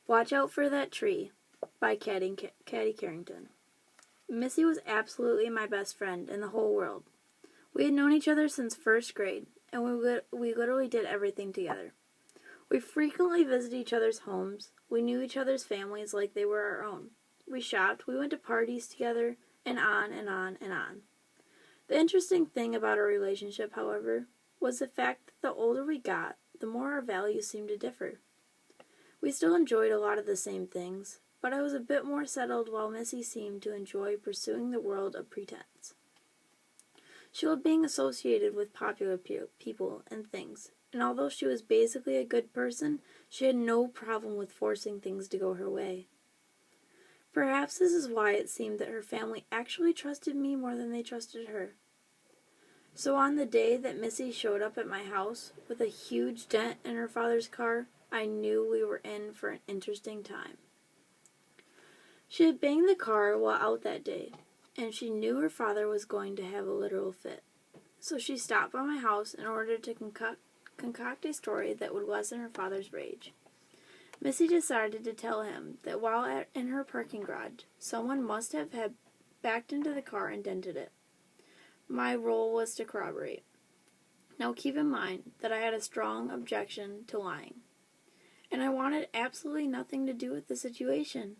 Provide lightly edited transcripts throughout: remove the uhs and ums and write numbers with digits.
Watch Out for That Tree by Caddy Carrington. Missy was absolutely my best friend in the whole world. We had known each other since first grade, and we literally did everything together. We frequently visited each other's homes. We knew each other's families like they were our own. We shopped, we went to parties together, and on and on and on. The interesting thing about our relationship, however, was the fact that the older we got, the more our values seemed to differ. We still enjoyed a lot of the same things, but I was a bit more settled while Missy seemed to enjoy pursuing the world of pretense. She loved being associated with popular people and things, and although she was basically a good person, she had no problem with forcing things to go her way. Perhaps this is why it seemed that her family actually trusted me more than they trusted her. So on the day that Missy showed up at my house with a huge dent in her father's car, I knew we were in for an interesting time. She had banged the car while out that day, and she knew her father was going to have a literal fit. So she stopped by my house in order to concoct a story that would lessen her father's rage. Missy decided to tell him that while in her parking garage, someone must have backed into the car and dented it. My role was to corroborate. Now keep in mind that I had a strong objection to lying, and I wanted absolutely nothing to do with the situation.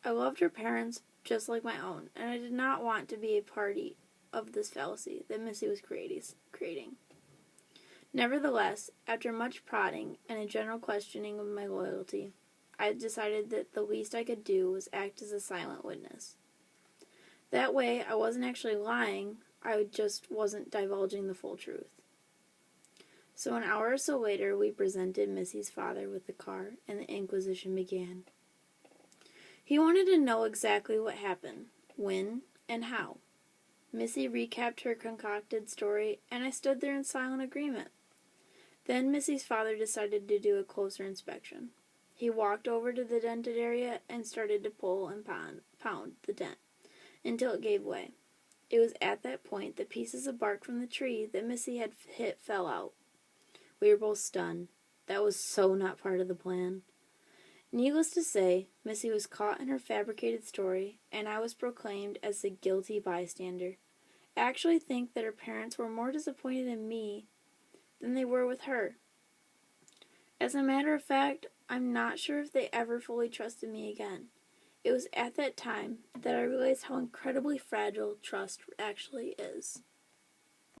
I loved her parents just like my own, and I did not want to be a party of this fallacy that Missy was creating. Nevertheless, after much prodding and a general questioning of my loyalty, I decided that the least I could do was act as a silent witness. That way, I wasn't actually lying, I just wasn't divulging the full truth. So an hour or so later, we presented Missy's father with the car, and the inquisition began. He wanted to know exactly what happened, when, and how. Missy recapped her concocted story, and I stood there in silent agreement. Then Missy's father decided to do a closer inspection. He walked over to the dented area and started to pull and pound the dent until it gave way. It was at that point that pieces of bark from the tree that Missy had hit fell out. We were both stunned. That was so not part of the plan. Needless to say, Missy was caught in her fabricated story, and I was proclaimed as the guilty bystander. I actually think that her parents were more disappointed in me than they were with her. As a matter of fact, I'm not sure if they ever fully trusted me again. It was at that time that I realized how incredibly fragile trust actually is.